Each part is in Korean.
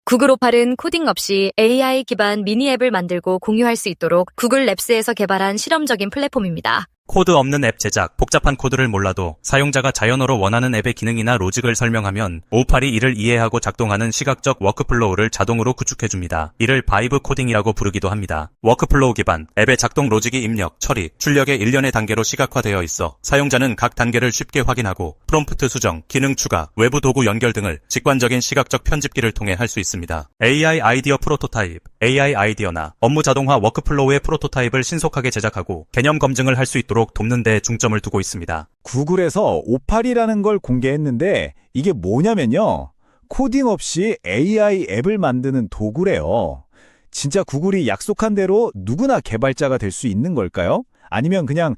구글 오팔은 코딩 없이 AI 기반 미니 앱을 만들고 공유할 수 있도록 구글 랩스에서 개발한 실험적인 플랫폼입니다. 코드 없는 앱 제작, 복잡한 코드를 몰라도 사용자가 자연어로 원하는 앱의 기능이나 로직을 설명하면 오팔이 이를 이해하고 작동하는 시각적 워크플로우를 자동으로 구축해줍니다. 이를 바이브 코딩이라고 부르기도 합니다. 워크플로우 기반, 앱의 작동 로직이 입력, 처리, 출력의 일련의 단계로 시각화되어 있어 사용자는 각 단계를 쉽게 확인하고 프롬프트 수정, 기능 추가, 외부 도구 연결 등을 직관적인 시각적 편집기를 통해 할 수 있습니다. AI 아이디어 프로토타입, AI 아이디어나 업무 자동화 워크플로우의 프로토타입을 신속하게 제작하고 개념 검증을 할 수 있도록 돕는 데 중점을 두고 있습니다. 구글에서 오팔이라는 걸 공개했는데 이게 뭐냐면요. 코딩 없이 AI 앱을 만드는 도구래요. 진짜 구글이 약속한 대로 누구나 개발자가 될 수 있는 걸까요? 아니면 그냥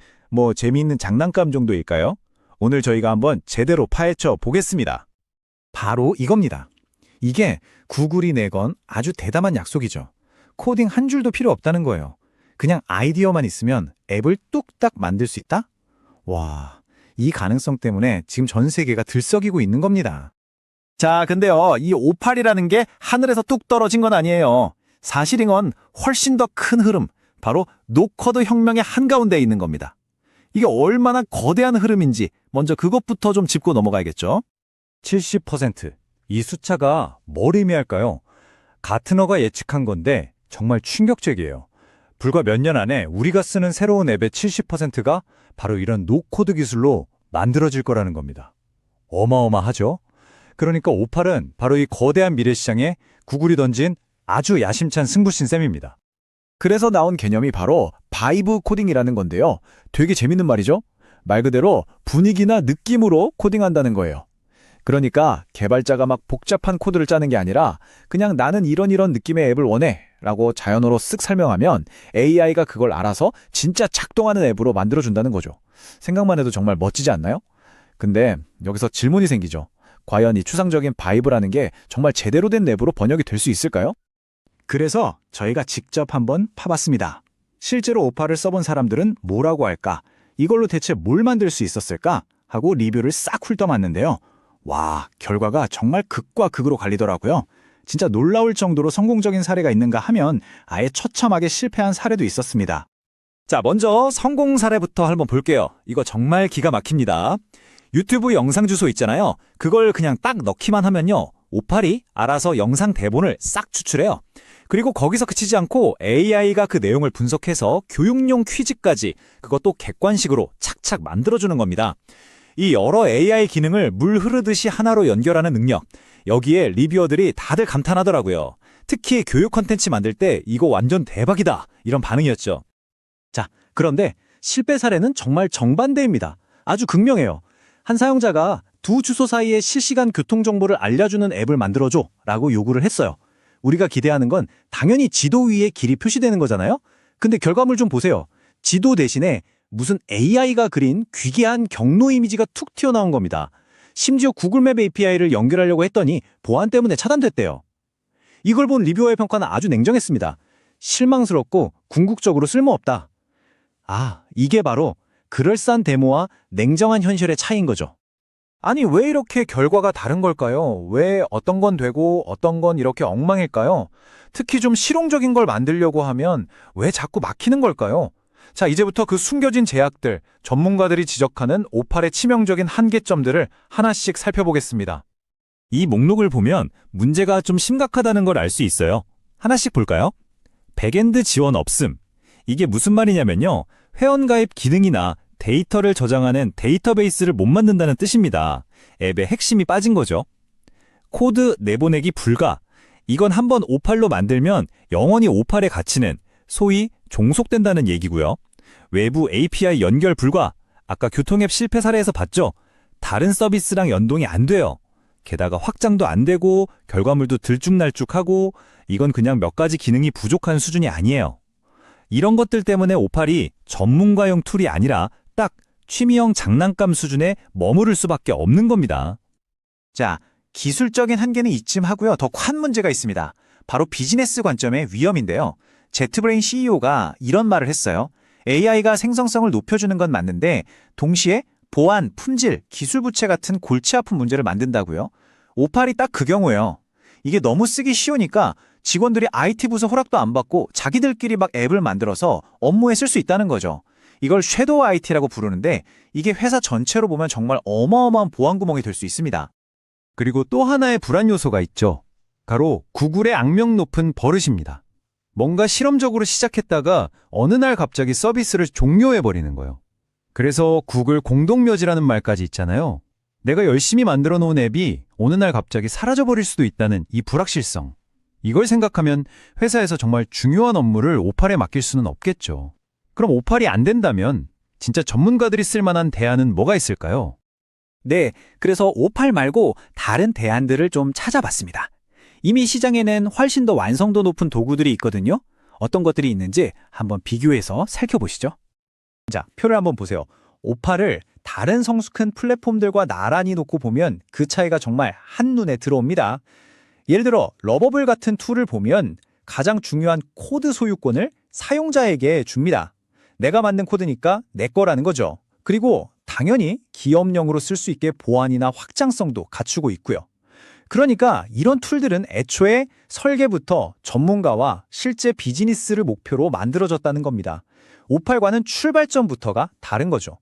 재미있는 장난감 정도일까요? 오늘 저희가 한번 제대로 파헤쳐 보겠습니다. 바로 이겁니다. 이게 구글이 내건 아주 대담한 약속이죠. 코딩 한 줄도 필요 없다는 거예요. 그냥 아이디어만 있으면 앱을 뚝딱 만들 수 있다? 와, 이 가능성 때문에 지금 전 세계가 들썩이고 있는 겁니다. 자, 근데요, 이 오팔이라는 게 하늘에서 뚝 떨어진 건 아니에요. 사실 이건 훨씬 더 큰 흐름, 바로 노코드 혁명의 한가운데에 있는 겁니다. 이게 얼마나 거대한 흐름인지 먼저 그것부터 좀 짚고 넘어가야겠죠. 70%. 이 숫자가 뭘 의미할까요? 가트너가 예측한 건데 정말 충격적이에요. 불과 몇 년 안에 우리가 쓰는 새로운 앱의 70%가 바로 이런 노코드 기술로 만들어질 거라는 겁니다. 어마어마하죠? 그러니까 오팔은 바로 이 거대한 미래 시장에 구글이 던진 아주 야심찬 승부신 셈입니다. 그래서 나온 개념이 바로 바이브 코딩이라는 건데요. 되게 재밌는 말이죠? 말 그대로 분위기나 느낌으로 코딩한다는 거예요. 그러니까 개발자가 막 복잡한 코드를 짜는 게 아니라 그냥 나는 이런 느낌의 앱을 원해 라고 자연어로 쓱 설명하면 AI가 그걸 알아서 진짜 작동하는 앱으로 만들어준다는 거죠. 생각만 해도 정말 멋지지 않나요? 근데 여기서 질문이 생기죠. 과연 이 추상적인 바이브라는 게 정말 제대로 된 앱으로 번역이 될 수 있을까요? 그래서 저희가 직접 한번 파봤습니다. 실제로 오팔을 써본 사람들은 뭐라고 할까? 이걸로 대체 뭘 만들 수 있었을까? 하고 리뷰를 싹 훑어봤는데요. 와, 결과가 정말 극과 극으로 갈리더라고요. 진짜 놀라울 정도로 성공적인 사례가 있는가 하면 아예 처참하게 실패한 사례도 있었습니다. 자, 먼저 성공 사례부터 한번 볼게요. 이거 정말 기가 막힙니다. 유튜브 영상 주소 있잖아요. 그걸 그냥 딱 넣기만 하면요. 오팔이 알아서 영상 대본을 싹 추출해요. 그리고 거기서 그치지 않고 AI가 그 내용을 분석해서 교육용 퀴즈까지 그것도 객관식으로 착착 만들어주는 겁니다. 이 여러 AI 기능을 물 흐르듯이 하나로 연결하는 능력, 여기에 리뷰어들이 다들 감탄하더라고요. 특히 교육 콘텐츠 만들 때 이거 완전 대박이다 이런 반응이었죠. 자, 그런데 실패 사례는 정말 정반대입니다. 아주 극명해요. 한 사용자가 두 주소 사이의 실시간 교통 정보를 알려주는 앱을 만들어줘 라고 요구를 했어요. 우리가 기대하는 건 당연히 지도 위에 길이 표시되는 거잖아요. 근데 결과물 좀 보세요. 지도 대신에 무슨 AI가 그린 귀기한 경로 이미지가 툭 튀어나온 겁니다. 심지어 구글맵 API를 연결하려고 했더니 보안 때문에 차단됐대요. 이걸 본 리뷰어의 평가는 아주 냉정했습니다. 실망스럽고 궁극적으로 쓸모없다. 아, 이게 바로 그럴싸한 데모와 냉정한 현실의 차이인 거죠. 아니, 왜 이렇게 결과가 다른 걸까요? 왜 어떤 건 되고 어떤 건 이렇게 엉망일까요? 특히 좀 실용적인 걸 만들려고 하면 왜 자꾸 막히는 걸까요? 자, 이제부터 그 숨겨진 제약들, 전문가들이 지적하는 오팔의 치명적인 한계점들을 하나씩 살펴보겠습니다. 이 목록을 보면 문제가 좀 심각하다는 걸 알 수 있어요. 하나씩 볼까요? 백엔드 지원 없음. 이게 무슨 말이냐면요. 회원가입 기능이나 데이터를 저장하는 데이터베이스를 못 만든다는 뜻입니다. 앱의 핵심이 빠진 거죠. 코드 내보내기 불가. 이건 한번 오팔로 만들면 영원히 오팔의 가치는 소위 종속된다는 얘기고요. 외부 API 연결 불가. 아까 교통앱 실패 사례에서 봤죠? 다른 서비스랑 연동이 안 돼요. 게다가 확장도 안 되고 결과물도 들쭉날쭉하고 이건 그냥 몇 가지 기능이 부족한 수준이 아니에요. 이런 것들 때문에 오팔이 전문가용 툴이 아니라 딱 취미형 장난감 수준에 머무를 수밖에 없는 겁니다. 자, 기술적인 한계는 이쯤 하고요. 더 큰 문제가 있습니다. 바로 비즈니스 관점의 위험인데요. 제트브레인 CEO가 이런 말을 했어요. AI가 생성성을 높여주는 건 맞는데 동시에 보안, 품질, 기술 부채 같은 골치 아픈 문제를 만든다고요? 오팔이 딱 그 경우예요. 이게 너무 쓰기 쉬우니까 직원들이 IT 부서 허락도 안 받고 자기들끼리 막 앱을 만들어서 업무에 쓸 수 있다는 거죠. 이걸 섀도우 IT라고 부르는데 이게 회사 전체로 보면 정말 어마어마한 보안 구멍이 될 수 있습니다. 그리고 또 하나의 불안 요소가 있죠. 바로 구글의 악명 높은 버릇입니다. 뭔가 실험적으로 시작했다가 어느 날 갑자기 서비스를 종료해버리는 거예요. 그래서 구글 공동묘지라는 말까지 있잖아요. 내가 열심히 만들어 놓은 앱이 어느 날 갑자기 사라져버릴 수도 있다는 이 불확실성. 이걸 생각하면 회사에서 정말 중요한 업무를 오팔에 맡길 수는 없겠죠. 그럼 오팔이 안 된다면 진짜 전문가들이 쓸 만한 대안은 뭐가 있을까요? 네, 그래서 오팔 말고 다른 대안들을 좀 찾아봤습니다. 이미 시장에는 훨씬 더 완성도 높은 도구들이 있거든요. 어떤 것들이 있는지 한번 비교해서 살펴보시죠. 자, 표를 한번 보세요. 오팔을 다른 성숙한 플랫폼들과 나란히 놓고 보면 그 차이가 정말 한눈에 들어옵니다. 예를 들어 러버블 같은 툴을 보면 가장 중요한 코드 소유권을 사용자에게 줍니다. 내가 만든 코드니까 내 거라는 거죠. 그리고 당연히 기업용으로 쓸 수 있게 보안이나 확장성도 갖추고 있고요. 그러니까 이런 툴들은 애초에 설계부터 전문가와 실제 비즈니스를 목표로 만들어졌다는 겁니다. 오팔과는 출발점부터가 다른 거죠.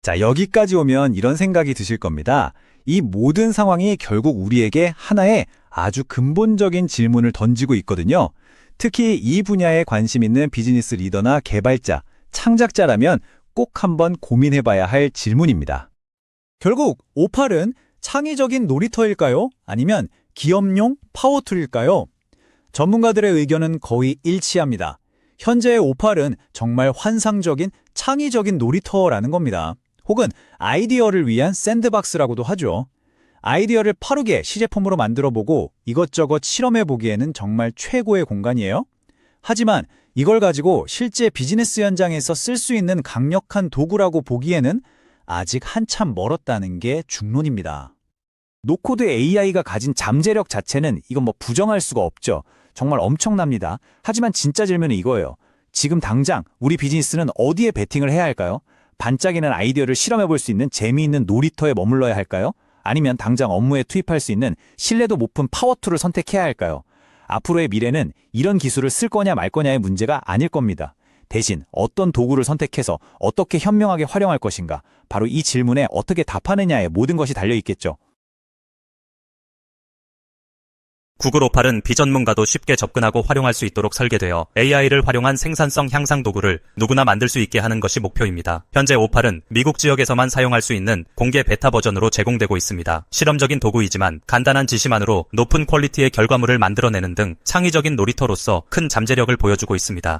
자, 여기까지 오면 이런 생각이 드실 겁니다. 이 모든 상황이 결국 우리에게 하나의 아주 근본적인 질문을 던지고 있거든요. 특히 이 분야에 관심 있는 비즈니스 리더나 개발자, 창작자라면 꼭 한번 고민해봐야 할 질문입니다. 결국 오팔은 창의적인 놀이터일까요? 아니면 기업용 파워툴일까요? 전문가들의 의견은 거의 일치합니다. 현재의 오팔은 정말 환상적인 창의적인 놀이터라는 겁니다. 혹은 아이디어를 위한 샌드박스라고도 하죠. 아이디어를 빠르게 시제품으로 만들어보고 이것저것 실험해보기에는 정말 최고의 공간이에요. 하지만 이걸 가지고 실제 비즈니스 현장에서 쓸 수 있는 강력한 도구라고 보기에는 아직 한참 멀었다는 게 중론입니다. 노코드 AI가 가진 잠재력 자체는 이건 뭐 부정할 수가 없죠. 정말 엄청납니다. 하지만 진짜 질문은 이거예요. 지금 당장 우리 비즈니스는 어디에 베팅을 해야 할까요? 반짝이는 아이디어를 실험해볼 수 있는 재미있는 놀이터에 머물러야 할까요? 아니면 당장 업무에 투입할 수 있는 신뢰도 높은 파워툴을 선택해야 할까요? 앞으로의 미래는 이런 기술을 쓸 거냐 말 거냐의 문제가 아닐 겁니다. 대신 어떤 도구를 선택해서 어떻게 현명하게 활용할 것인가, 바로 이 질문에 어떻게 답하느냐에 모든 것이 달려있겠죠. 구글 오팔은 비전문가도 쉽게 접근하고 활용할 수 있도록 설계되어 AI를 활용한 생산성 향상 도구를 누구나 만들 수 있게 하는 것이 목표입니다. 현재 오팔은 미국 지역에서만 사용할 수 있는 공개 베타 버전으로 제공되고 있습니다. 실험적인 도구이지만 간단한 지시만으로 높은 퀄리티의 결과물을 만들어내는 등 창의적인 놀이터로서 큰 잠재력을 보여주고 있습니다.